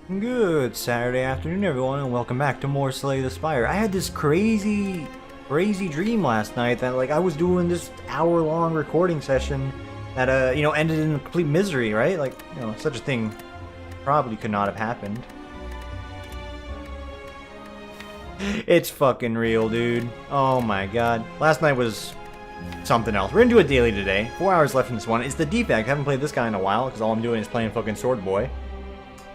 Good Saturday afternoon, everyone, and welcome back to more Slay the Spire. I had this crazy dream last night that, I was doing this hour-long recording session that, ended in complete misery, right? Such a thing probably could not have happened. It's fucking real, dude. Oh my god. Last night was something else. We're gonna do a daily today. 4 hours left in this one. It's the defect. I haven't played this guy in a while, because all I'm doing is playing fucking Sword Boy.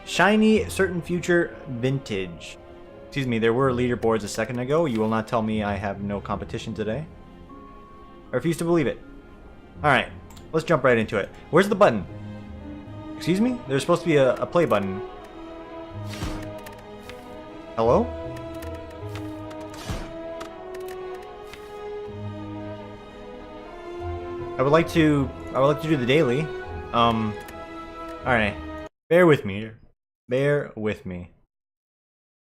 Shiny, certain future, vintage. Excuse me, there were leaderboards a second ago. You will not tell me I have no competition today. I refuse to believe it. Alright, let's jump right into it. Where's the button? Excuse me? There's supposed to be a play button. Hello? I would like to do the daily. Alright. Bear with me here. Bear with me.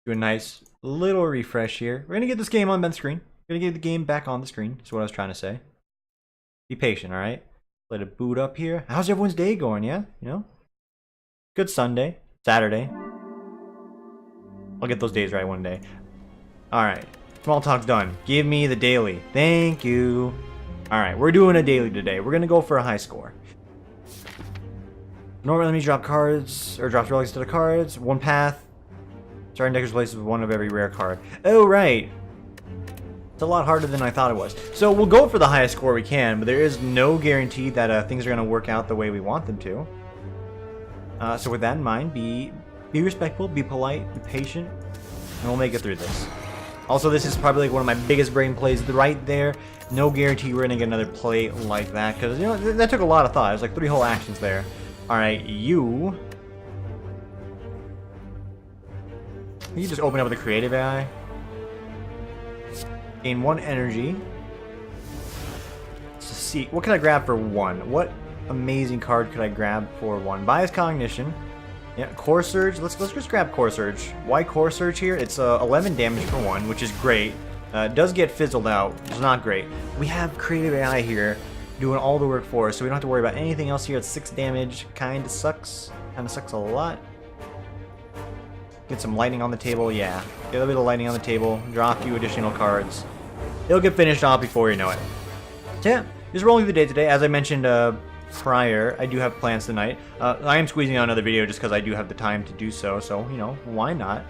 Do a nice little refresh here. We're gonna get this game on the screen. We're gonna get the game back on the screen. That's what I was trying to say. Be patient, alright? Let it boot up here. How's everyone's day going, yeah? You know? Good Sunday. Saturday. I'll get those days right one day. Alright. Small talk's done. Give me the daily. Thank you. Alright, we're doing a daily today. We're gonna go for a high score. Normal enemies drop cards, or drops relics to the cards. One path. Starting deckers places with one of every rare card. Oh, right. It's a lot harder than I thought it was. So we'll go for the highest score we can, but there is no guarantee that things are going to work out the way we want them to. So with that in mind, be respectful, be polite, be patient, and we'll make it through this. Also, this is probably one of my biggest brain plays right there. No guarantee we're going to get another play like that, because, you know, that took a lot of thought. There's like 3 whole actions there. Alright, you just open up with a creative AI. Gain 1 energy. Let's see, what can I grab for 1? What amazing card could I grab for 1? Bias Cognition. Yeah, Core Surge. Let's just grab Core Surge. Why Core Surge here? It's 11 damage for 1, which is great. It does get fizzled out, which is not great. We have creative AI here doing all the work for us, so we don't have to worry about anything else here. It's 6 damage. Kinda sucks. Kinda sucks a lot. Get some lightning on the table, yeah. Get a little bit of lightning on the table. Draw a few additional cards. It'll get finished off before you know it. So yeah, just rolling through the day today. As I mentioned prior, I do have plans tonight. I am squeezing out another video just because I do have the time to do so, you know, why not?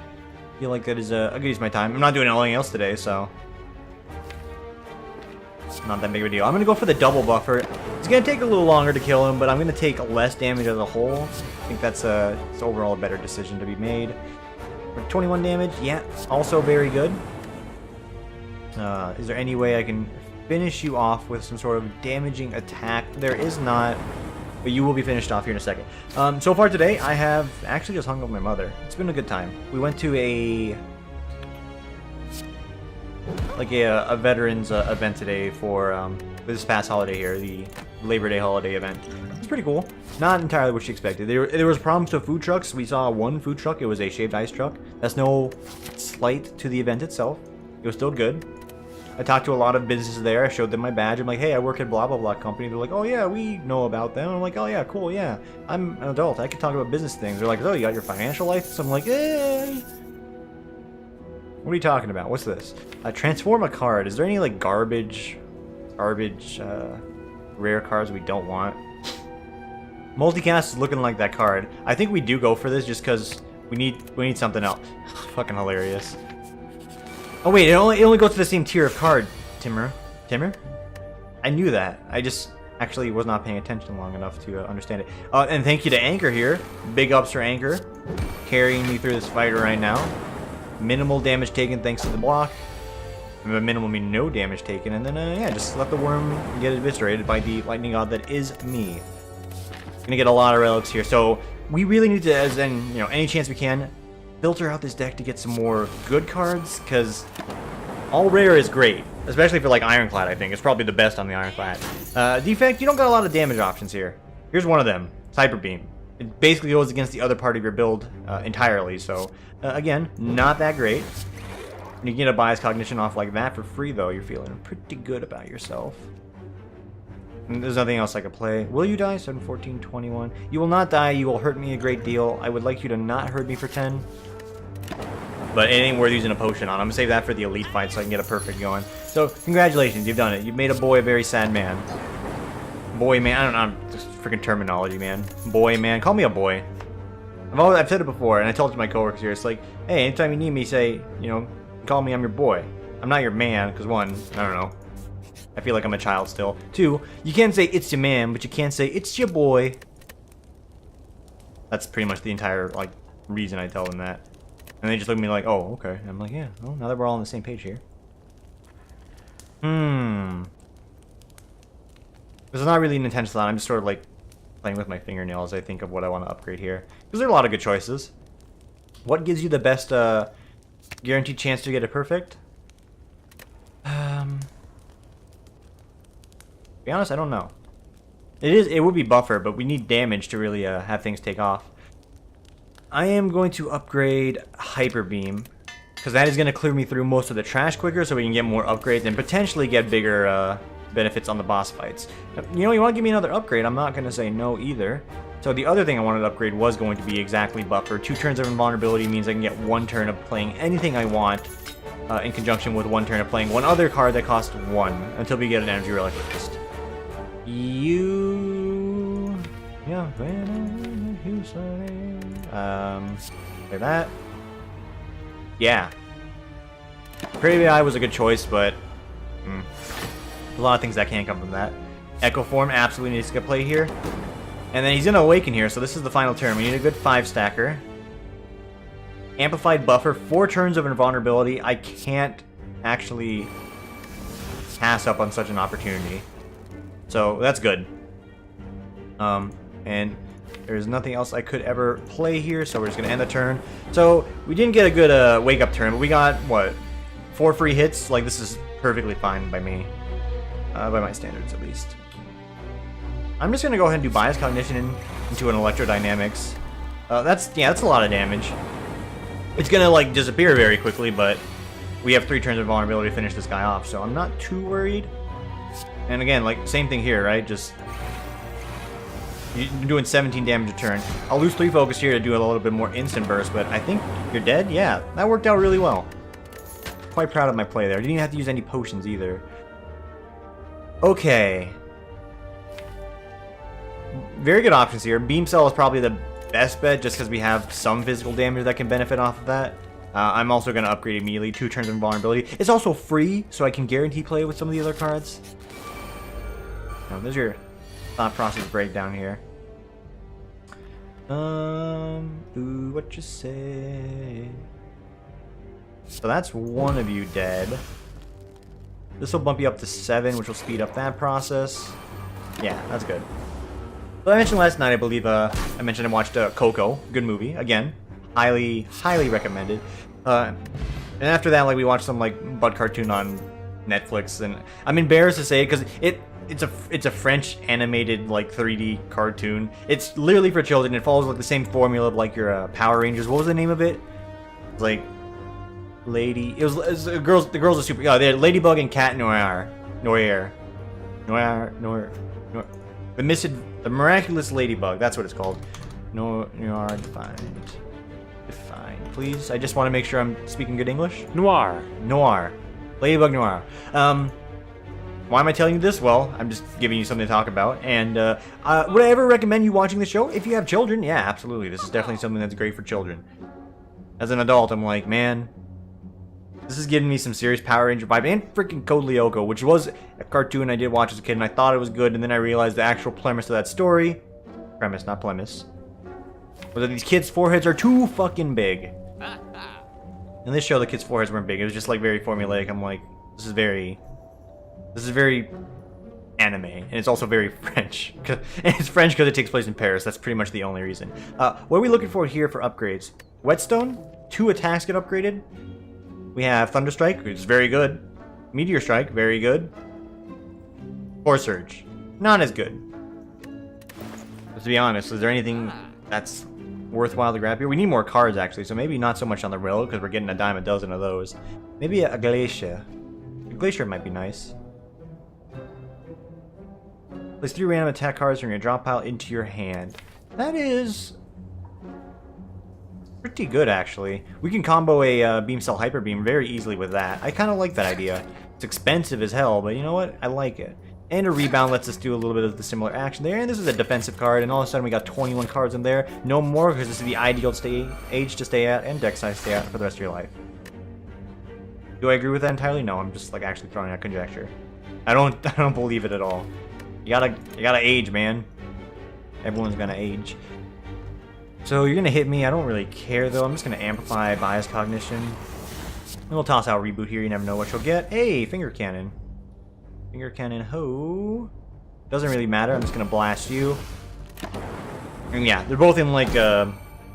I feel like that is a good use of my time. I'm not doing anything else today, so not that big of a deal. I'm going to go for the double buffer. It's going to take a little longer to kill him, but I'm going to take less damage as a whole. I think that's it's overall a better decision to be made. For 21 damage, yeah, also very good. Is there any way I can finish you off with some sort of damaging attack? There is not, but you will be finished off here in a second. So far today, I have actually just hung up with my mother. It's been a good time. We went to a veterans event today for this past holiday here, the Labor Day holiday event. It's pretty cool. Not entirely what she expected. There was problems with food trucks. We saw one food truck. It was a shaved ice truck. That's no slight to the event itself. It was still good. I talked to a lot of businesses there. I showed them my badge. I'm like, hey, I work at blah blah blah company. They're like, oh yeah, we know about them. I'm like, oh yeah, cool, yeah. I'm an adult. I can talk about business things. They're like, oh, you got your financial life? So I'm like, eh. What are you talking about? What's this? Transform a card. Is there any like garbage rare cards we don't want? Multicast is looking like that card. I think we do go for this just because we need something else. Fucking hilarious. Oh wait, it only goes to the same tier of card, Timmer. I knew that. I just actually was not paying attention long enough to understand it. And thank you to Anchor here. Big ups for Anchor, carrying me through this fight right now. Minimal damage taken thanks to the block. Minimal mean no damage taken, and then yeah, just let the worm get eviscerated by the lightning god that is me. Gonna get a lot of relics here, so we really need to, as in, you know, any chance we can, filter out this deck to get some more good cards, because all rare is great, especially for like Ironclad. I think it's probably the best on the Ironclad. Defect, you don't got a lot of damage options here. Here's one of them, Hyper Beam. It basically goes against the other part of your build entirely, so again, not that great. When you get a Bias Cognition off like that for free, though, you're feeling pretty good about yourself. And there's nothing else I could play. Will you die? 7, 14, 21. You will not die. You will hurt me a great deal. I would like you to not hurt me for 10. But it ain't worth using a potion on. I'm gonna save that for the elite fight so I can get a perfect going. So, congratulations, you've done it. You've made a boy a very sad man. Boy, man, I don't know, just freaking terminology, man. Boy, man, call me a boy. I've said it before, and I told it to my coworkers here. It's like, hey, anytime you need me, say, you know, call me, I'm your boy. I'm not your man, because one, I don't know. I feel like I'm a child still. 2, you can't say it's your man, but you can't say it's your boy. That's pretty much the entire, like, reason I tell them that. And they just look at me like, oh, okay. And I'm like, yeah, well, now that we're all on the same page here. This is not really an intense thought. I'm just sort of like playing with my fingernails. I think of what I want to upgrade here. Because there are a lot of good choices. What gives you the best guaranteed chance to get it perfect? To be honest, I don't know. It would be buffer, but we need damage to really have things take off. I am going to upgrade Hyper Beam, because that is going to clear me through most of the trash quicker, so we can get more upgrades and potentially get bigger benefits on the boss fights. You know, you want to give me another upgrade, I'm not going to say no either. So the other thing I wanted to upgrade was going to be exactly buffer. 2 turns of invulnerability means I can get 1 turn of playing anything I want in conjunction with 1 turn of playing one other card that costs 1 until we get an energy relic first. Yeah, you say. Like that. Yeah. Pretty Eye was a good choice, but a lot of things that can't come from that. Echo Form absolutely needs to get play here. And then he's gonna awaken here, so this is the final turn. We need a good 5-stacker. Amplified Buffer, 4 turns of invulnerability. I can't actually pass up on such an opportunity. So that's good. And there's nothing else I could ever play here, so we're just gonna end the turn. So we didn't get a good wake up turn, but we got what, 4 free hits? Like, this is perfectly fine by me, by my standards at least. I'm just gonna go ahead and do Bias Cognition into an Electrodynamics. That's a lot of damage. It's gonna like disappear very quickly, but we have 3 turns of vulnerability to finish this guy off, so I'm not too worried. And again, like, same thing here, right? Just you're doing 17 damage a turn. I'll lose 3 focus here to do a little bit more instant burst, but I think you're dead. Yeah, that worked out really well. Quite proud of my play there. Didn't even have to use any potions either. Okay. Very good options here. Beam Cell is probably the best bet just because we have some physical damage that can benefit off of that. I'm also going to upgrade immediately. 2 turns of invulnerability. It's also free, so I can guarantee play with some of the other cards. Now, there's your thought process breakdown here. Ooh, what you say? So that's 1 of you dead. This will bump you up to 7, which will speed up that process. Yeah, that's good. So I mentioned last night, I believe, I mentioned I watched Coco. Good movie. Again, highly, highly recommended. And after that, like, we watched some, like, butt cartoon on Netflix, and I'm embarrassed to say it because it's a French animated, like, 3D cartoon. It's literally for children. It follows like the same formula of like your Power Rangers. What was the name of it? Like Lady. It was the girls are super. They're Ladybug and Cat Noir. The Miraculous Ladybug. That's what it's called. Noir defined. Defined, please. I just want to make sure I'm speaking good English. Noir. Ladybug Noir. Why am I telling you this? Well, I'm just giving you something to talk about. And would I ever recommend you watching the show? If you have children, yeah, absolutely. This is definitely something that's great for children. As an adult, I'm like, man, this is giving me some serious Power Ranger vibe. And freaking Code Lyoko, which was a cartoon I did watch as a kid, and I thought it was good, and then I realized the actual premise of that story, premise, not premise, was that these kids' foreheads are too fucking big. In this show, the kids' foreheads weren't big. It was just like very formulaic. I'm like, this is very anime, and it's also very French. And it's French because it takes place in Paris. That's pretty much the only reason. What are we looking for here for upgrades? Whetstone, 2 attacks get upgraded. We have Thunder Strike, which is very good. Meteor Strike, very good. Force Surge, not as good. But to be honest, is there anything that's worthwhile to grab here? We need more cards, actually, so maybe not so much on the rail, because we're getting a dime a dozen of those. Maybe a Glacier. A Glacier might be nice. Place 3 random attack cards from your drop pile into your hand. That is pretty good, actually. We can combo a Beam Cell Hyper Beam very easily with that. I kind of like that idea. It's expensive as hell, but you know what? I like it. And a Rebound lets us do a little bit of the similar action there. And this is a defensive card, and all of a sudden we got 21 cards in there. No more, because this is the ideal age to stay at and deck size to stay at for the rest of your life. Do I agree with that entirely? No, I'm just like actually throwing out conjecture. I don't believe it at all. You gotta age, man. Everyone's gonna age. So you're gonna hit me. I don't really care though. I'm just gonna amplify Bias Cognition. And we'll toss out Reboot here. You never know what you'll get. Hey, Finger Cannon. Finger Cannon, ho. Doesn't really matter. I'm just gonna blast you. And yeah, they're both in like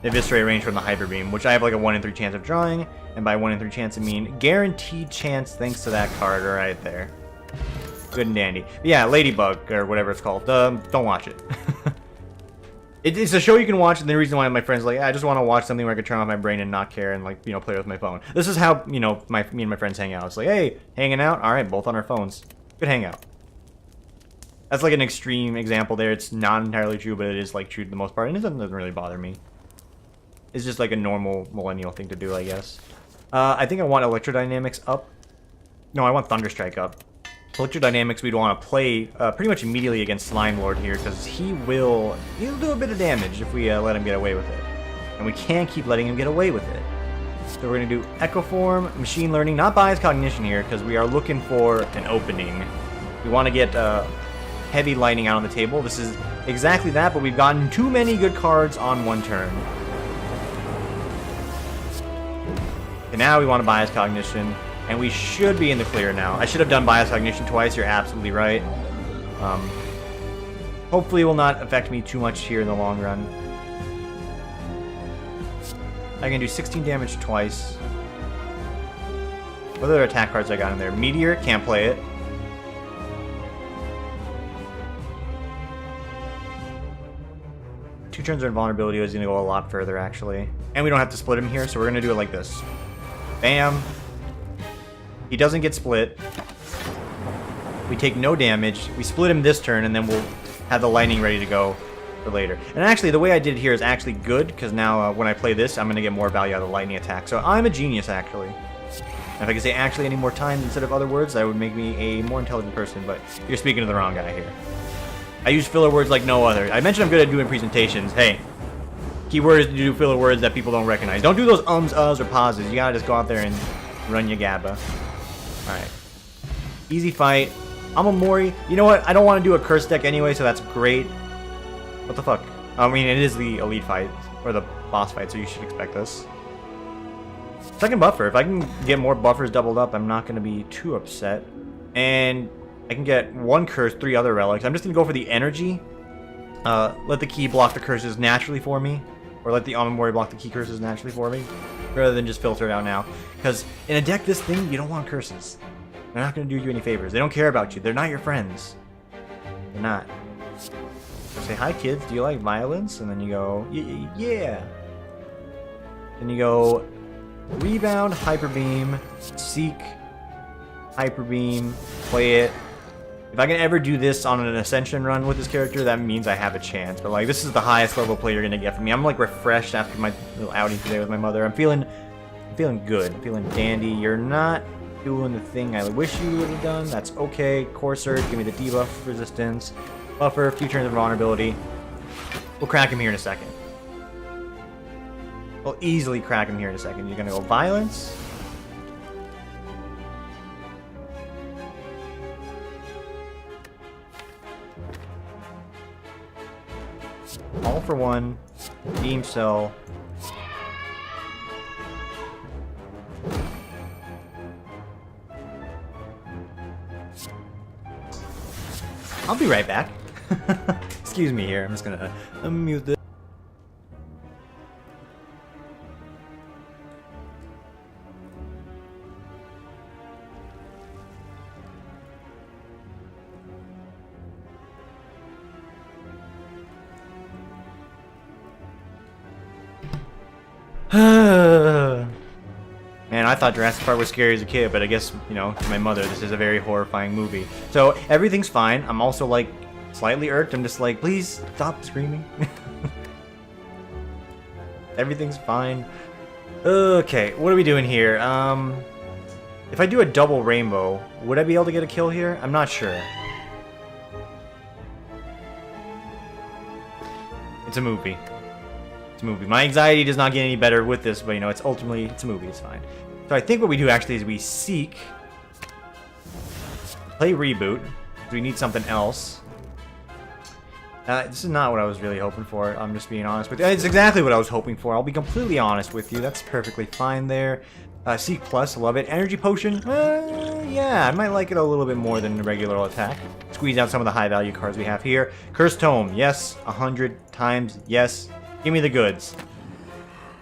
eviscerate range from the Hyper Beam, which I have like a 1 in 3 chance of drawing. And by 1 in 3 chance, I mean guaranteed chance thanks to that card right there. Good and dandy. But yeah, Ladybug, or whatever it's called. Don't watch it. It's a show you can watch, and the reason why my friends are like, I just want to watch something where I can turn off my brain and not care and, like, you know, play with my phone. This is how, you know, me and my friends hang out. It's like, hey, hanging out? Alright, both on our phones. Good hangout. That's like an extreme example there. It's not entirely true, but it is, like, true to the most part, and it doesn't really bother me. It's just, like, a normal millennial thing to do, I guess. I think I want Electrodynamics up. No, I want Thunderstrike up. Electrodynamics we'd want to play pretty much immediately against Slime Lord here, because he'll do a bit of damage if we let him get away with it. And we can't keep letting him get away with it. So we're going to do Echo Form, Machine Learning, not Bias Cognition here, because we are looking for an opening. We want to get Heavy Lightning out on the table. This is exactly that, but we've gotten too many good cards on one turn. And now we want to Bias Cognition. And we should be in the clear now. I should have done Bias Cognition twice, you're absolutely right. Hopefully it will not affect me too much here in the long run. I can do 16 damage twice. What other attack cards I got in there? Meteor, can't play it. Two turns of invulnerability is going to go a lot further, actually. And we don't have to split him here, so we're going to do it like this. Bam. He doesn't get split. We take no damage. We split him this turn, and then we'll have the lightning ready to go for later. And actually, the way I did it here is actually good, because now when I play this, I'm going to get more value out of the lightning attack. So I'm a genius, actually. And if I could say actually any more times instead of other words, that would make me a more intelligent person, but you're speaking to the wrong guy here. I use filler words like no other. I mentioned I'm good at doing presentations. Hey, keyword is to do filler words that people don't recognize. Don't do those ums, uhs, or pauses. You gotta just go out there and run your GABA. Alright. Easy fight. I'm a Mori. You know what? I don't want to do a curse deck anyway, so that's great. What the fuck? I mean, it is the elite fight, or the boss fight, so you should expect this. Second buffer. If I can get more buffers doubled up, I'm not going to be too upset. And I can get one curse, 3 other relics. I'm just going to go for the energy. Let the key block the curses naturally for me. Or let the Amamori block the key curses naturally for me. Rather than just filter it out now. Because in a deck this thing, you don't want curses. They're not going to do you any favors. They don't care about you. They're not your friends. They're not. So say, hi kids, do you like violence? And then you go, yeah. Then you go, Rebound, Hyper Beam, Seek, Hyper Beam, play it. If I can ever do this on an Ascension run with this character, that means I have a chance. But like, this is the highest level play you're gonna get from me. I'm like refreshed after my little outing today with my mother. I'm feeling good. I'm feeling dandy. You're not doing the thing I wish you would have done. That's okay. Core Surge, give me the debuff resistance. Buffer, few turns of vulnerability. We'll crack him here in a second. We'll easily crack him here in a second. You're gonna go Violence. All for one. Beam Cell. I'll be right back. Excuse me here. I'm just gonna unmute this. Man, I thought Jurassic Park was scary as a kid, but I guess, you know, to my mother, this is a very horrifying movie. So, everything's fine. I'm also, like, slightly irked. I'm just like, please stop screaming. Everything's fine. Okay, what are we doing here? If I do a double rainbow, would I be able to get a kill here? I'm not sure. It's a movie. It's a movie. My anxiety does not get any better with this, but you know, it's a movie, it's fine. So I think what we do actually is we seek, play reboot, because we need something else. This is not what I was really hoping for, I'm just being honest with you. It's exactly what I was hoping for, I'll be completely honest with you. That's perfectly fine there. Seek Plus, love it. Energy Potion, yeah, I might like it a little bit more than the regular attack. Squeeze out some of the high value cards we have here. Cursed Tome, yes. 100 times, yes. Give me the goods.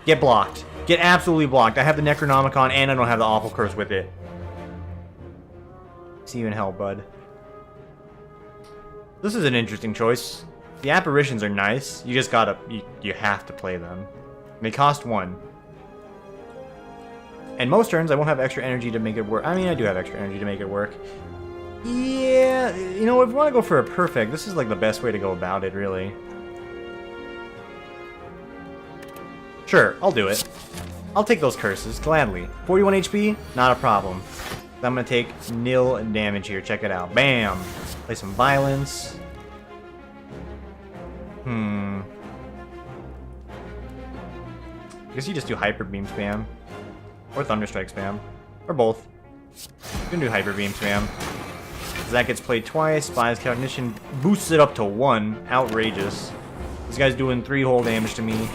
Get blocked. Get absolutely blocked. I have the Necronomicon and I don't have the Awful Curse with it. See you in hell, bud. This is an interesting choice. The apparitions are nice. You just gotta, you have to play them. They cost 1. And most turns I won't have extra energy to make it work. I mean, I do have extra energy to make it work. Yeah, you know, if we want to go for a perfect, this is like the best way to go about it, really. Sure, I'll do it. I'll take those curses, gladly. 41 HP, not a problem. I'm gonna take nil damage here, check it out. Bam! Play some violence. I guess you just do Hyper Beam spam. Or Thunderstrike spam. Or both. You can do Hyper Beam spam. That gets played twice. Spy's Cognition boosts it up to 1. Outrageous. This guy's doing 3 whole damage to me.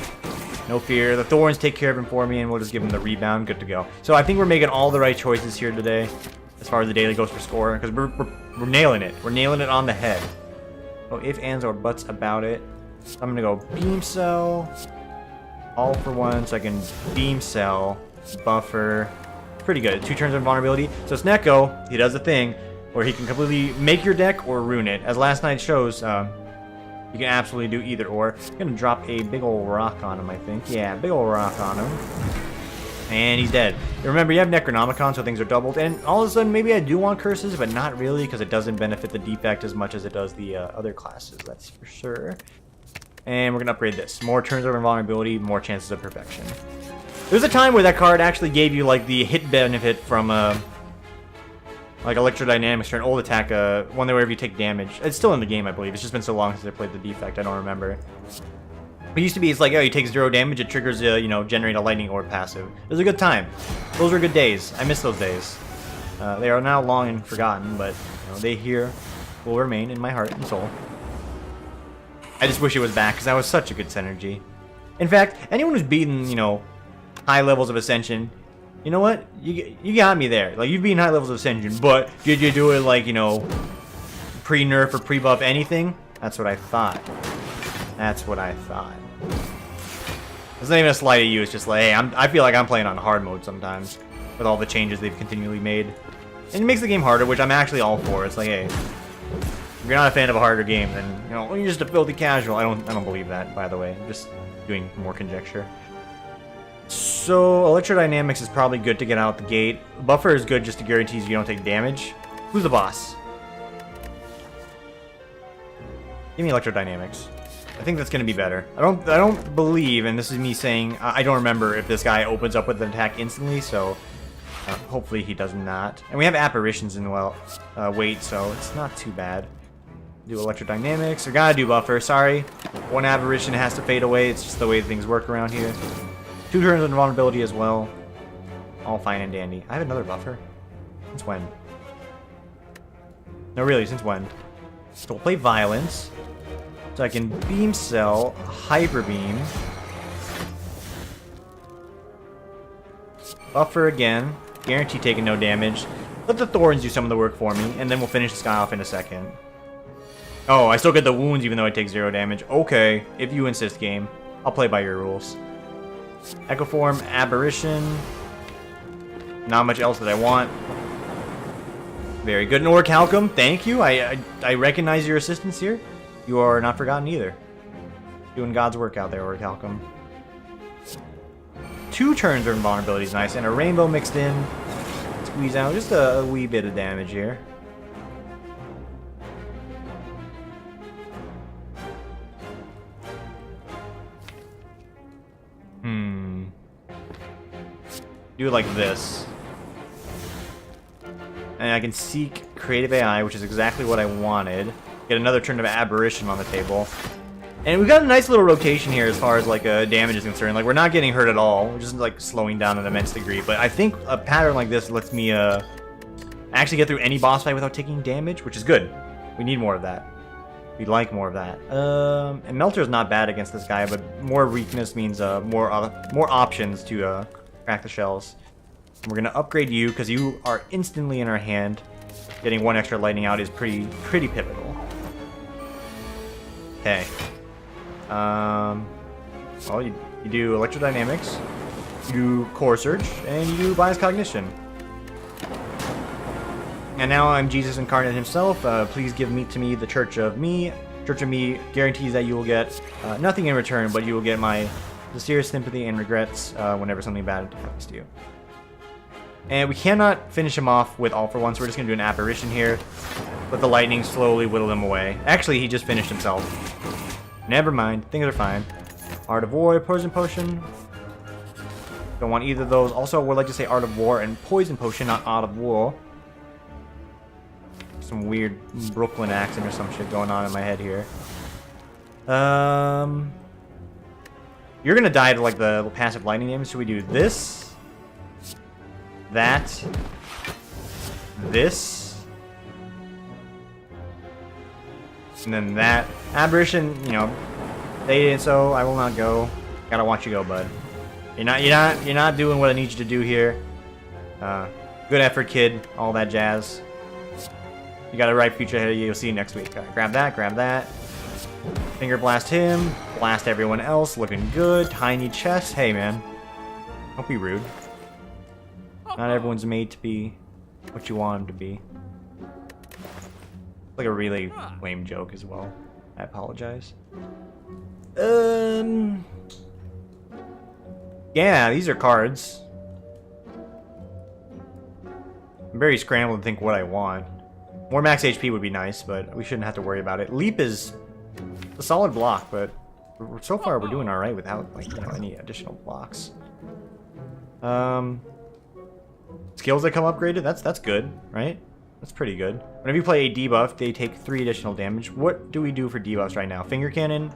No fear. The Thorns take care of him for me, and we'll just give him the rebound. Good to go. So I think we're making all the right choices here today, as far as the daily goes for score, because we're nailing it. We're nailing it on the head. Oh, if, ands, or buts about it. So I'm gonna go Beam Cell. All for 1, so I can Beam Cell, Buffer. Pretty good. 2 turns of invulnerability. So Snecko, he does a thing where he can completely make your deck or ruin it. As last night shows, you can absolutely do either or. I'm gonna drop a big old rock on him, I think. Yeah, big old rock on him. And he's dead. Remember, you have Necronomicon, so things are doubled. And all of a sudden, maybe I do want curses, but not really, because it doesn't benefit the defect as much as it does the other classes, that's for sure. And we're gonna upgrade this. More turns of invulnerability, more chances of perfection. There's a time where that card actually gave you, like, the hit benefit from, like Electrodynamics or an old attack, one where if you take damage. It's still in the game, I believe. It's just been so long since I played the defect, I don't remember. It used to be, it's like, oh, you take 0 damage, it triggers, you know, generate a lightning orb passive. It was a good time. Those were good days. I miss those days. They are now long and forgotten, but, you know, they here will remain in my heart and soul. I just wish it was back, because that was such a good synergy. In fact, anyone who's beaten, you know, high levels of Ascension, you know what? You got me there. Like, you've beaten high levels of Ascension, but did you do it, like, you know, pre-nerf or pre-buff anything? That's what I thought. That's what I thought. It's not even a slight at you, it's just like, hey, I feel like I'm playing on hard mode sometimes, with all the changes they've continually made. And it makes the game harder, which I'm actually all for. It's like, hey, if you're not a fan of a harder game, then, you know, you're just a filthy casual. I don't believe that, by the way. I'm just doing more conjecture. So, Electrodynamics is probably good to get out the gate. Buffer is good just to guarantee you don't take damage. Who's the boss? Give me Electrodynamics. I think that's going to be better. I don't believe, and this is me saying, I don't remember if this guy opens up with an attack instantly, so hopefully he does not. And we have Apparitions in weight, so it's not too bad. Do Electrodynamics. I gotta do Buffer, sorry. 1 Apparition has to fade away, it's just the way things work around here. 2 turns of invulnerability as well. All fine and dandy. I have another Buffer. Since when? No, really, since when? So we'll play Violence. So I can Beam Cell, Hyper Beam. Buffer again. Guarantee taking no damage. Let the Thorns do some of the work for me, and then we'll finish this guy off in a second. Oh, I still get the wounds even though I take 0 damage. Okay, if you insist, game. I'll play by your rules. Echo Form, Aberration. Not much else that I want. Very good. And Orichalcum, thank you. I recognize your assistance here. You are not forgotten either. Doing God's work out there, Orichalcum. 2 turns of invulnerability is nice, and a rainbow mixed in. Squeeze out just a wee bit of damage here. do it like this. And I can seek Creative AI, which is exactly what I wanted. Get another turn of Aberration on the table. And we've got a nice little rotation here as far as like damage is concerned. Like we're not getting hurt at all. We're just like slowing down an immense degree. But I think a pattern like this lets me actually get through any boss fight without taking damage, which is good. We need more of that. We'd like more of that. And Melter is not bad against this guy, but more weakness means more options to crack the shells. And we're gonna upgrade you because you are instantly in our hand. Getting one extra lightning out is pretty pivotal. Okay. Well, you do Electrodynamics, you do Core Surge, and you do Bias Cognition. And now I'm Jesus incarnate himself. Please give meat to me, the Church of Me. Church of Me guarantees that you will get nothing in return, but you will get my sincere sympathy and regrets whenever something bad happens to you. And we cannot finish him off with All for One, so we're just going to do an Apparition here. Let the lightning slowly whittle him away. Actually, he just finished himself. Never mind. Things are fine. Art of War, Poison Potion. Don't want either of those. Also, I would like to say Art of War and Poison Potion, not Art of War. Some weird Brooklyn accent or some shit going on in my head here. You're going to die to like the passive lightning damage. So we do this. That, this, and then that. Aberration, you know, they did so. I will not go. Gotta watch you go, bud. You're not doing what I need you to do here. Good effort, kid. All that jazz. You got a bright future ahead of you. You'll see you next week. Right, grab that. Grab that. Finger blast him. Blast everyone else. Looking good. Tiny chest. Hey, man. Don't be rude. Not everyone's made to be what you want them to be. Like a really lame joke as well. I apologize. Yeah, these are cards. I'm very scrambled to think what I want. More max HP would be nice, but we shouldn't have to worry about it. Leap is a solid block, but so far we're doing alright without like, you know, any additional blocks. Skills that come upgraded, that's good, right? That's pretty good. Whenever you play a debuff, they take 3 additional damage. What do we do for debuffs right now? Finger Cannon.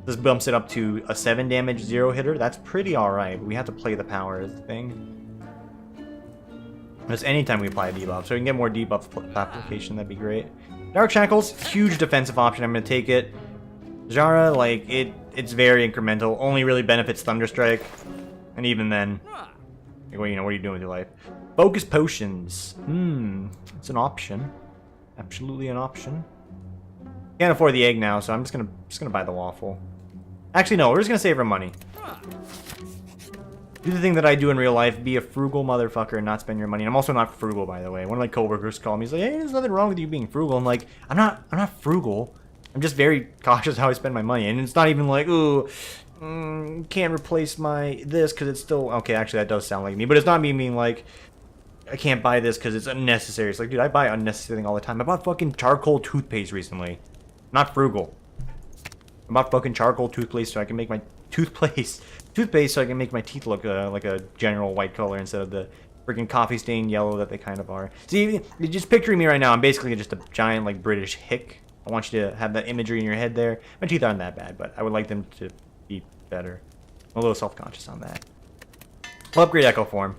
This bumps it up to a 7 damage 0 hitter. That's pretty alright, but we have to play the power as the thing. That's anytime we apply a debuff, so we can get more debuff application, that'd be great. Dark Shackles, huge defensive option, I'm gonna take it. Jara, like, it's very incremental, only really benefits Thunderstrike, and even then, well, you know, what are you doing with your life? Focus Potions. It's an option. Absolutely an option. Can't afford the egg now, so I'm just gonna buy the waffle. Actually, no, we're just gonna save our money. Do the thing that I do in real life, be a frugal motherfucker and not spend your money. And I'm also not frugal, by the way. One of my coworkers called me, he's like, hey, there's nothing wrong with you being frugal. I'm like, I'm not frugal. I'm just very cautious how I spend my money. And it's not even like, ooh, can't replace my this because it's still okay. Actually, that does sound like me, but it's not me being like I can't buy this because it's unnecessary. It's like, dude, I buy unnecessary thing all the time. I bought fucking charcoal toothpaste recently. Not frugal. I bought fucking charcoal toothpaste so I can make my toothpaste so I can make my teeth look like a general white color instead of the freaking coffee stained yellow that they kind of are. See, you're just picturing me right now. I'm basically just a giant like British hick. I want you to have that imagery in your head there. My teeth aren't that bad, but I would like them to be better. I'm a little self-conscious on that. I'll upgrade Echo Form.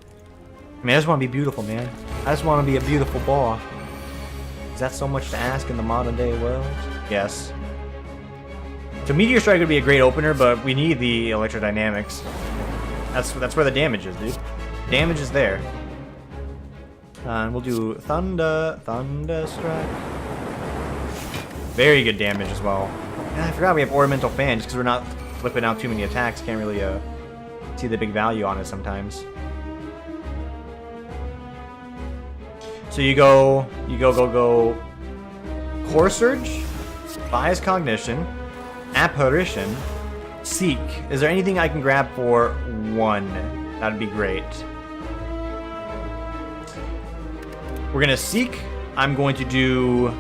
I mean, I just want to be beautiful, man. I just want to be a beautiful boy. Is that so much to ask in the modern day world? Yes. So Meteor Strike would be a great opener, but we need the Electrodynamics. That's where the damage is, dude. Damage is there. And we'll do Thunder Strike. Very good damage as well. And I forgot we have Ornamental Fan just because we're not flipping out too many attacks. Can't really see the big value on it sometimes. So you go Core Surge, Bias Cognition, Apparition, Seek. Is there anything I can grab for 1? That'd be great. We're gonna Seek. I'm going to do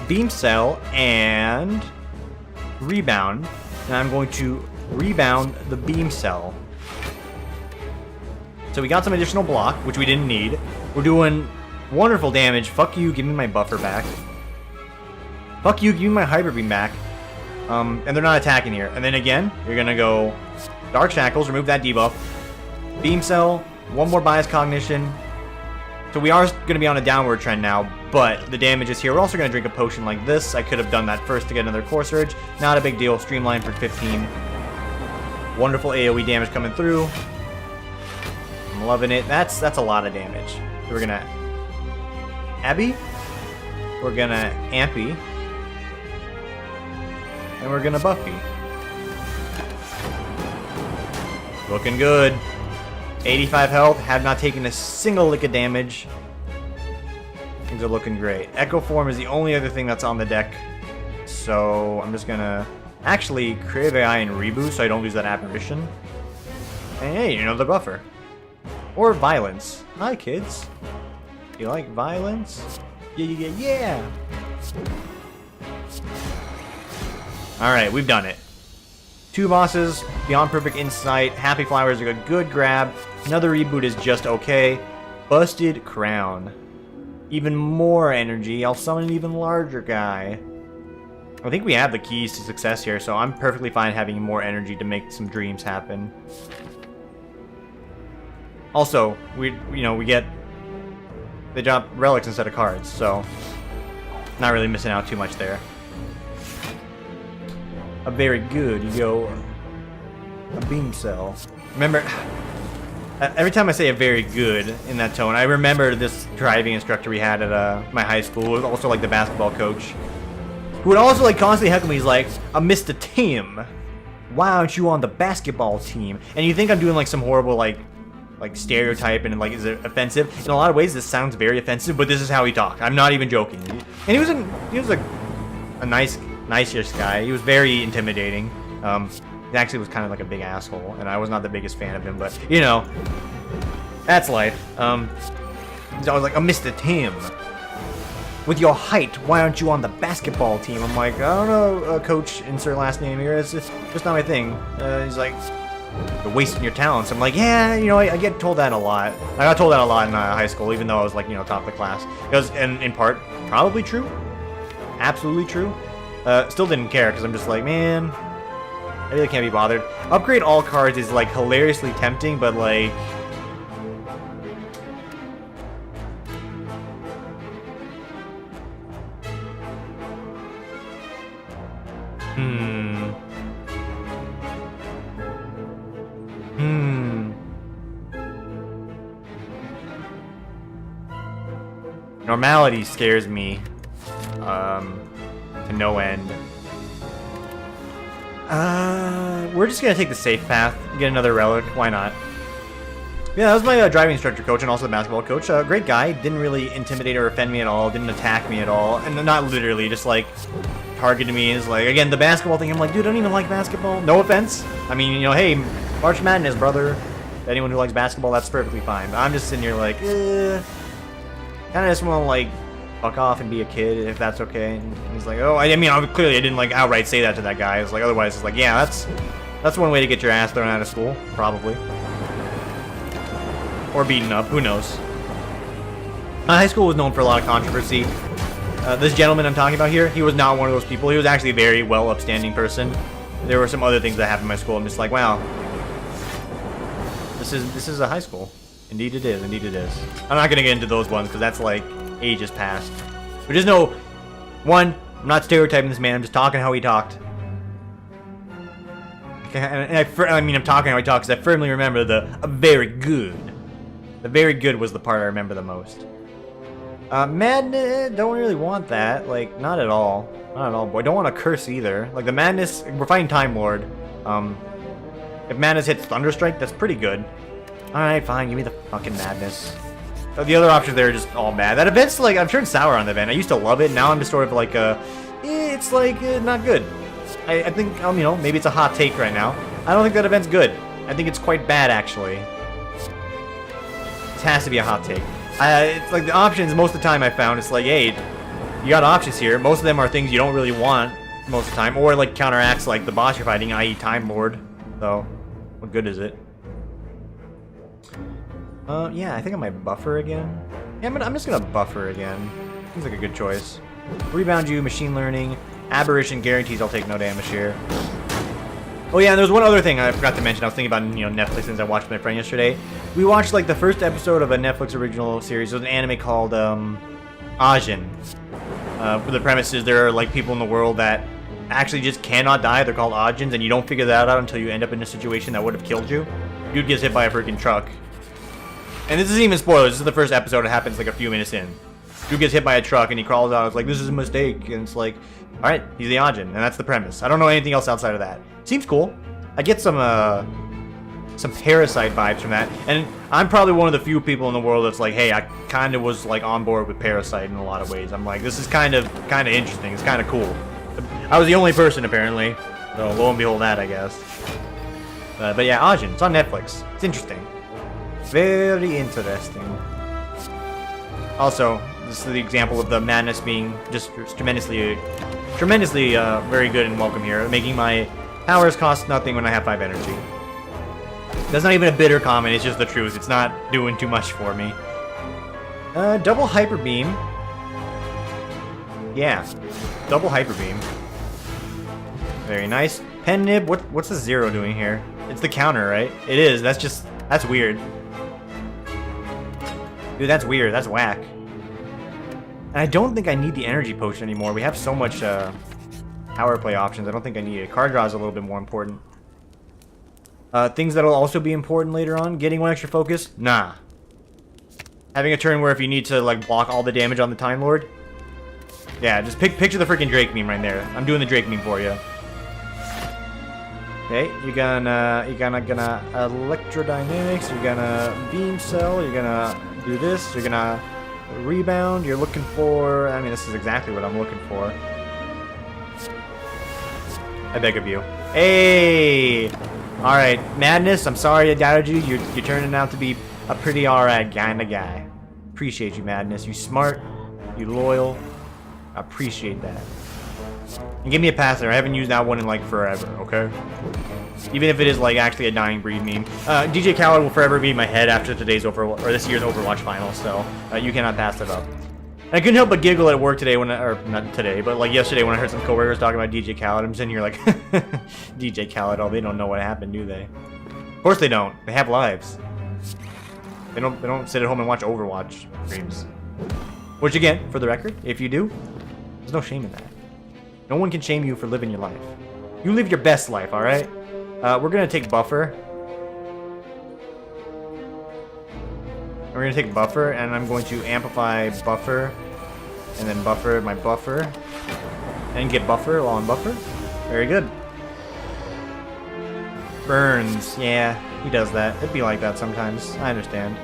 Beam Cell and Rebound. And I'm going to rebound the Beam Cell. So we got some additional block, which we didn't need. We're doing wonderful damage. Fuck you, give me my buffer back. Fuck you, give me my Hyper Beam back. And they're not attacking here. And then again, you're gonna go Dark Shackles, remove that debuff. Beam Cell, one more Bias Cognition. So we are going to be on a downward trend now, but the damage is here. We're also going to drink a potion like this. I could have done that first to get another Core Surge. Not a big deal. Streamline for 15. Wonderful AoE damage coming through. I'm loving it. That's a lot of damage. So we're going to Abby. We're going to Ampy. And we're going to Buffy. Looking good. 85 health, have not taken a single lick of damage. Things are looking great. Echo Form is the only other thing that's on the deck. So I'm just gonna actually Creative AI and Reboot so I don't lose that Apparition. And hey, you know the buffer. Or Violence. Hi kids. You like violence? Yeah. Alright, we've done it. 2 bosses, Beyond Perfect Insight, Happy Flowers are a good grab. Another reboot is just okay. Busted Crown. Even more energy, I'll summon an even larger guy. I think we have the keys to success here, so I'm perfectly fine having more energy to make some dreams happen. Also, we get... They drop relics instead of cards, so... Not really missing out too much there. A very good, yo. A beam cell. Remember, every time I say a very good in that tone, I remember this driving instructor we had at my high school, who was also like the basketball coach, who would also like constantly heckle me. He's like, Mr. Tim, why aren't you on the basketball team? And you think I'm doing like some horrible like stereotype and like is it offensive? In a lot of ways, this sounds very offensive, but this is how he talked. I'm not even joking. And he was a nice-ish guy. He was very intimidating. He actually was kind of like a big asshole, and I was not the biggest fan of him, but, you know, that's life. He's always like, Mr. Tim, with your height, why aren't you on the basketball team? I'm like, I don't know, coach, insert last name here, it's just not my thing. He's like, you're wasting your talents. I'm like, yeah, you know, I get told that a lot. I got told that a lot in high school, even though I was like, you know, top of the class. Because, and in part, probably true. Absolutely true. Still didn't care, because I'm just like, man, I really can't be bothered. Upgrade all cards is, like, hilariously tempting, but, like... Normality scares me. To no end. We're just gonna take the safe path, get another relic, why not? Yeah, that was my driving instructor coach and also the basketball coach. Great guy, didn't really intimidate or offend me at all, didn't attack me at all, and not literally, just like targeted me. Is like, again, the basketball thing, I'm like, dude, I don't even like basketball. No offense. I mean, you know, hey, March Madness, brother. Anyone who likes basketball, that's perfectly fine. But I'm just sitting here like, kind of just want to like fuck off and be a kid, if that's okay. And he's like, oh, I mean, clearly I didn't like outright say that to that guy. It's like, otherwise it's like, yeah, that's one way to get your ass thrown out of school, probably, or beaten up. Who knows? My high school was known for a lot of controversy. This gentleman I'm talking about here, he was not one of those people. He was actually a very well upstanding person. There were some other things that happened in my school. I'm just like, wow, this is a high school. Indeed it is. Indeed it is. I'm not gonna get into those ones because that's like ages past. But just know, one, I'm not stereotyping this man. I'm just talking how he talked. And I'm talking how he talked because I firmly remember the very good. The very good was the part I remember the most. Madness, don't really want that. Like, not at all. Not at all, boy. Don't want to curse either. Like, the Madness, we're fighting Time Lord. If Madness hits Thunderstrike, that's pretty good. Alright, fine, give me the fucking Madness. The other options there are just all bad. That event's like, I'm turned sour on the event. I used to love it, now I'm just sort of like, it's like, not good. I think, you know, maybe it's a hot take right now. I don't think that event's good. I think it's quite bad, actually. It has to be a hot take. It's like the options, most of the time I found, it's like, hey, you got options here. Most of them are things you don't really want most of the time, or like counteracts like the boss you're fighting, i.e. Time Lord. So, what good is it? Yeah, I think I might buffer again. Yeah, I'm just gonna buffer again. Seems like a good choice. Rebound you, machine learning, aberration guarantees I'll take no damage here. Oh yeah, and there's one other thing I forgot to mention. I was thinking about, Netflix since I watched with my friend yesterday. We watched like the first episode of a Netflix original series. It was an anime called Ajin. The premise is there are like people in the world that actually just cannot die. They're called Ajins, and you don't figure that out until you end up in a situation that would have killed you. Dude gets hit by a freaking truck. And this isn't even spoilers. This is the first episode. It happens like a few minutes in. Dude gets hit by a truck and he crawls out. It's like, this is a mistake. And it's like, alright, he's the Ajin. And that's the premise. I don't know anything else outside of that. Seems cool. I get some Parasite vibes from that. And I'm probably one of the few people in the world that's like, hey, I kind of was like on board with Parasite in a lot of ways. I'm like, this is kind of interesting. It's kind of cool. I was the only person apparently. So lo and behold that, I guess. But yeah, Ajin. It's on Netflix. It's interesting. Very interesting. Also, this is the example of the madness being just tremendously very good and welcome here, making my powers cost nothing when I have 5 energy. That's not even a bitter comment, it's just the truth. It's not doing too much for me. Double hyper beam. Yeah, double hyper beam. Very nice. Pen nib. What's the 0 doing here? It's the counter, right? It is. That's weird. Dude, that's weird. That's whack. And I don't think I need the energy potion anymore. We have so much power play options. I don't think I need it. Card draw is a little bit more important. Things that'll also be important later on. Getting 1 extra focus? Nah. Having a turn where if you need to like block all the damage on the Time Lord? Yeah, just picture the freaking Drake meme right there. I'm doing the Drake meme for you. Okay, you're gonna electrodynamics, you're gonna beam cell, you're gonna do this, you're gonna rebound, you're looking for, I mean this is exactly what I'm looking for. I beg of you. Hey! Alright, Madness, I'm sorry I doubted you, you're turning out to be a pretty alright kinda guy. Appreciate you, Madness, you smart, you loyal, I appreciate that. And give me a pass there. I haven't used that one in like forever, okay? Even if it is like actually a dying breed meme. DJ Khaled will forever be in my head after today's this year's Overwatch finals, so you cannot pass it up. And I couldn't help but giggle at work today or not today, but like yesterday when I heard some coworkers talking about DJ Khaled. I'm sitting here like, DJ Khaled, oh, they don't know what happened, do they? Of course they don't. They have lives. They don't sit at home and watch Overwatch streams. Which again, for the record, if you do, there's no shame in that. No one can shame you for living your life. You live your best life, alright? We're gonna take Buffer. We're gonna take Buffer, and I'm going to amplify Buffer, and then Buffer my Buffer, and get Buffer while I'm Buffer. Very good. Burns, yeah, he does that. It'd be like that sometimes. I understand.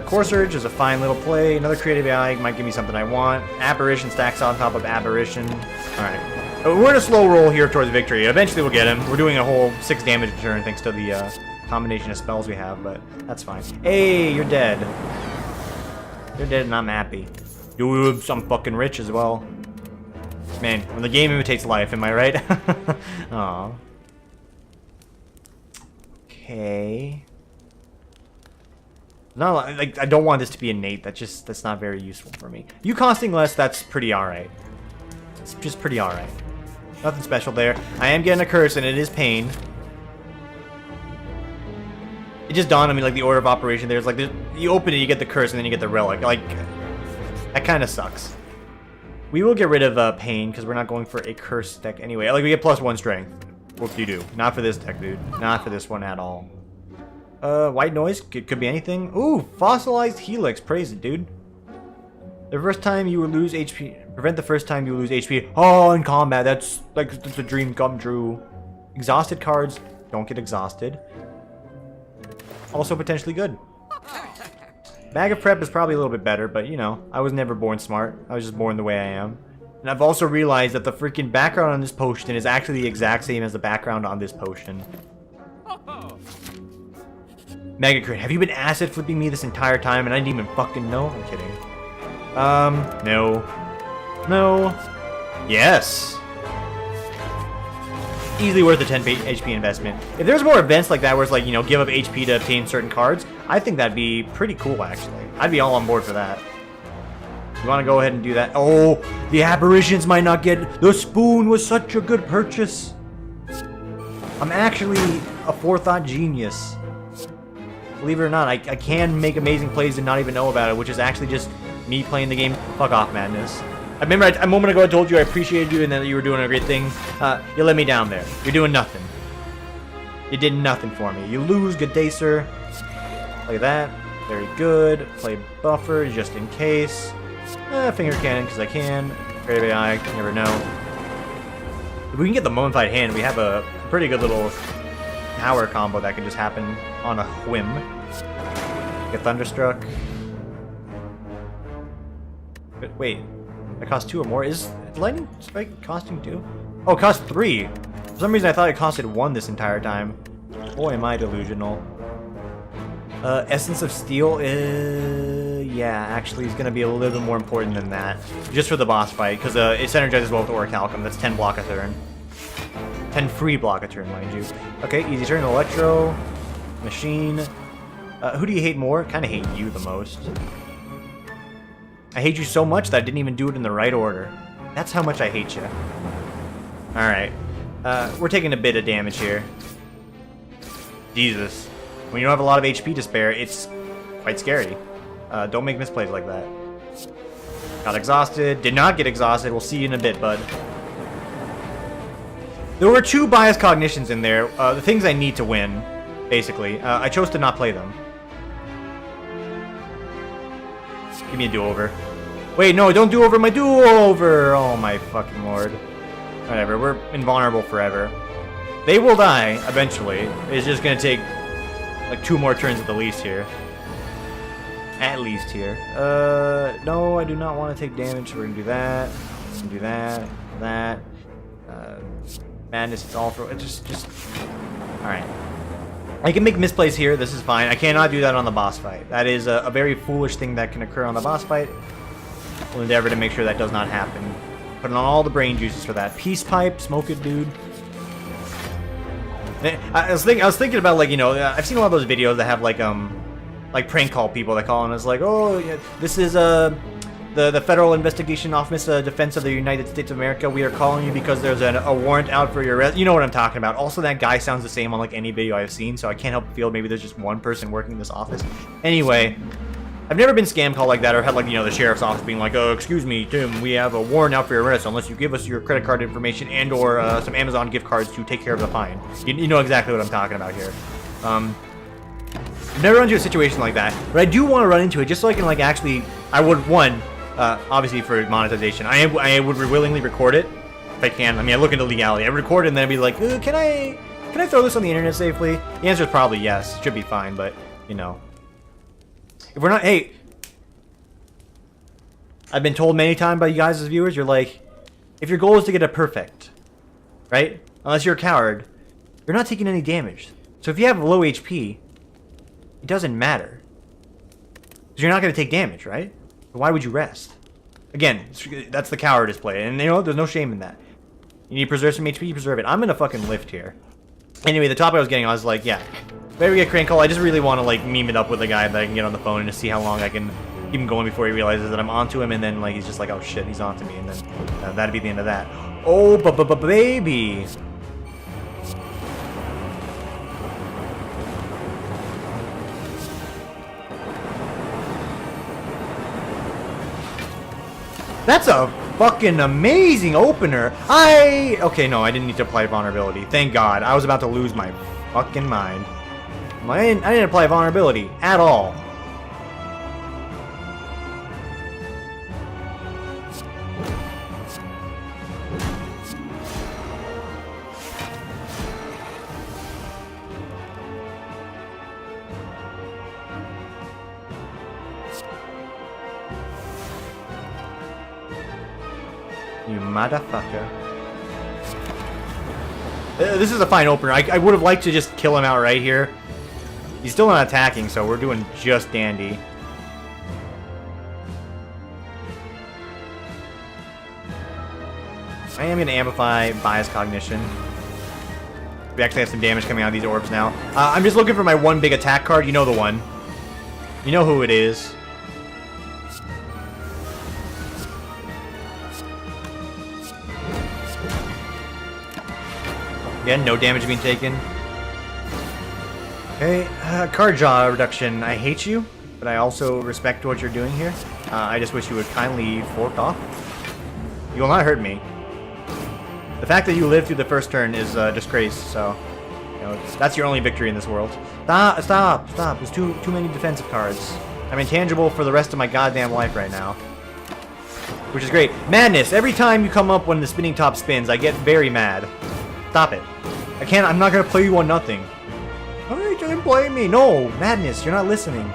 Core Surge is a fine little play. Another creative AI might give me something I want. Aberration stacks on top of Aberration. Alright. We're in a slow roll here towards victory. Eventually we'll get him. We're doing a whole 6 damage a turn thanks to the combination of spells we have, but that's fine. Hey, you're dead. You're dead and I'm happy. Dude, I'm fucking rich as well. Man, when the game imitates life, am I right? Aww. Okay. No, like I don't want this to be innate. That's not very useful for me. You costing less, that's pretty alright. It's just pretty alright. Nothing special there. I am getting a curse and it is pain. It just dawned on me like the order of operation there's like you open it, you get the curse, and then you get the relic. Like that kind of sucks. We will get rid of pain because we're not going for a curse deck anyway. Like we get +1 strength. Whoop-de-doo. Not for this deck, dude. Not for this one at all. White noise could be anything. Ooh, fossilized helix. Praise it, dude. The first time you will lose HP. Prevent the first time you lose HP. Oh, in combat, that's a dream come true. Exhausted cards don't get exhausted. Also potentially good. Bag of Prep is probably a little bit better, but you know, I was never born smart. I was just born the way I am. And I've also realized that the freaking background on this potion is actually the exact same as the background on this potion. Mega Crit, have you been acid flipping me this entire time and I didn't even fucking know? I'm kidding. No. No. Yes. easily worth a 10 HP investment. If there's more events like that where it's like, you know, give up HP to obtain certain cards, I think that'd be pretty cool, actually. I'd be all on board for that. You want to go ahead and do that? Oh, the apparitions might not get... The spoon was such a good purchase. I'm actually a forethought genius. Believe it or not, I can make amazing plays and not even know about it, which is actually just me playing the game. Fuck off, madness. I remember a moment ago I told you I appreciated you and that you were doing a great thing. You let me down there. You're doing nothing. You did nothing for me. You lose. Good day, sir. Look at that. Very good. Play buffer just in case. Finger cannon because I can. Great AI. You never know. If we can get the mummified hand, we have a pretty good little power combo that can just happen on a whim. Get Thunderstruck. But wait. It costs 2 or more. Is Lightning Strike costing 2? Oh, it costs 3. For some reason I thought it costed 1 this entire time. Boy, am I delusional. Essence of Steel is... yeah, actually it's going to be a little bit more important than that. Just for the boss fight, because it synergizes well with Orichalcum. That's 10 block a turn. 10 free block a turn, mind you. Okay, easy turn. Electro. Machine. Who do you hate more? Kind of hate you the most. I hate you so much that I didn't even do it in the right order. That's how much I hate you. Alright. We're taking a bit of damage here. Jesus. When you don't have a lot of HP to spare, it's quite scary. Don't make misplays like that. Got exhausted. Did not get exhausted. We'll see you in a bit, bud. There were 2 bias cognitions in there. The things I need to win, basically. I chose to not play them. Give me a do-over. Wait, no, don't do over my do-over! Oh my fucking lord. Whatever, we're invulnerable forever. They will die, eventually. It's just gonna take, like, 2 more turns at the least here. At least here. No, I do not want to take damage, so we're gonna do that. Do that. That. Madness, it's all for... It's just... Alright. I can make misplays here, this is fine. I cannot do that on the boss fight. That is a very foolish thing that can occur on the boss fight. We'll endeavor to make sure that does not happen. Putting on all the brain juices for that. Peace pipe, smoke it, dude. I was thinking about, like, you know, I've seen a lot of those videos that have, like prank call people that call and it's like, oh, yeah, this is, the Federal Investigation Office, Defense of the United States of America. We are calling you because there's a warrant out for your arrest. You know what I'm talking about. Also, that guy sounds the same on, like, any video I've seen, so I can't help but feel maybe there's just one person working in this office. Anyway, I've never been scam called like that or had, like, you know, the sheriff's office being like, oh, excuse me, Tim, we have a warrant out for your arrest unless you give us your credit card information and or some Amazon gift cards to take care of the fine. You know exactly what I'm talking about here. I've never run into a situation like that, but I do want to run into it just so I can, like, actually, I would, one, obviously for monetization, I would willingly record it if I can. I mean, I look into legality. I record it and then I'd be like, can I throw this on the internet safely? The answer is probably yes. Should be fine, but, you know. If we're not, hey, I've been told many times by you guys as viewers, you're like, if your goal is to get a perfect, right? Unless you're a coward, you're not taking any damage. So if you have low HP, it doesn't matter. Because you're not going to take damage, right? So why would you rest? Again, that's the cowardice play. And, you know, there's no shame in that. You need to preserve some HP, you preserve it. I'm in a fucking lift here. Anyway, the topic I was getting, I was like, yeah. If I ever get crank call, I just really want to, like, meme it up with a guy that I can get on the phone and just see how long I can keep him going before he realizes that I'm onto him, and then, like, he's just like, oh shit, he's onto me, and then that'd be the end of that. Oh, baby! That's a fucking amazing opener. Okay, no, I didn't need to apply vulnerability. Thank God. I was about to lose my fucking mind. I didn't apply vulnerability at all. You motherfucker. This is a fine opener. I would have liked to just kill him out right here. He's still not attacking, so we're doing just dandy. I am going to amplify bias cognition. We actually have some damage coming out of these orbs now. I'm just looking for my one big attack card. You know the one. You know who it is. Again, no damage being taken. Okay, card draw reduction. I hate you, but I also respect what you're doing here. I just wish you would kindly fork off. You will not hurt me. The fact that you lived through the first turn is a disgrace, so... You know, that's your only victory in this world. Stop, stop, stop. There's too many defensive cards. I'm intangible for the rest of my goddamn life right now. Which is great. Madness! Every time you come up when the spinning top spins, I get very mad. Stop it. I'm not gonna play you on nothing. Oh, you didn't play me. No, Madness, you're not listening.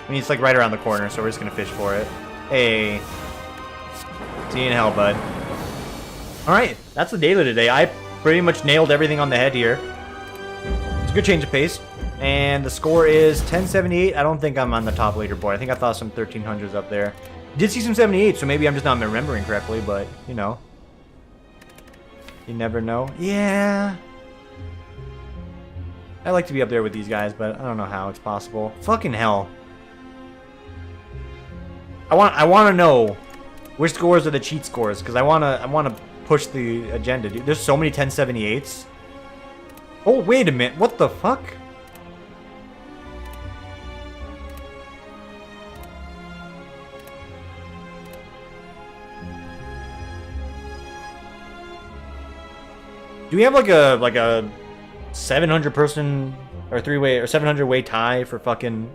I mean, it's like right around the corner, so we're just gonna fish for it. Hey. See you in hell, bud. Alright, that's the daily today. I pretty much nailed everything on the head here. It's a good change of pace. And the score is 1078. I don't think I'm on the top leaderboard. I think I thought some 1300s up there. Did see some 78, so maybe I'm just not remembering correctly, but, you know. You never know. Yeah. I like to be up there with these guys, but I don't know how it's possible. Fucking hell. I want to know which scores are the cheat scores, because I want to push the agenda, dude. There's so many 1078s. Oh, wait a minute. What the fuck? Do we have like a 700 person or 3-way or 700 way tie for fucking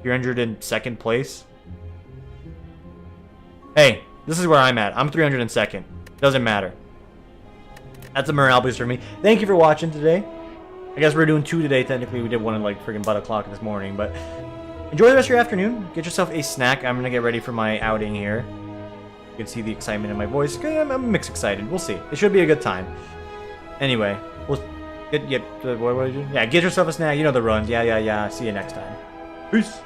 302nd place? Hey, this is where I'm at. I'm 302nd. Doesn't matter. That's a morale boost for me. Thank you for watching today. I guess we're doing 2 today. Technically, we did one at like freaking butt o'clock this morning, but enjoy the rest of your afternoon. Get yourself a snack. I'm gonna get ready for my outing here. You can see the excitement in my voice. I'm mixed excited. We'll see. It should be a good time. Anyway, we'll get what did you? Yeah, get yourself a snack. You know the runs. Yeah. See you next time. Peace.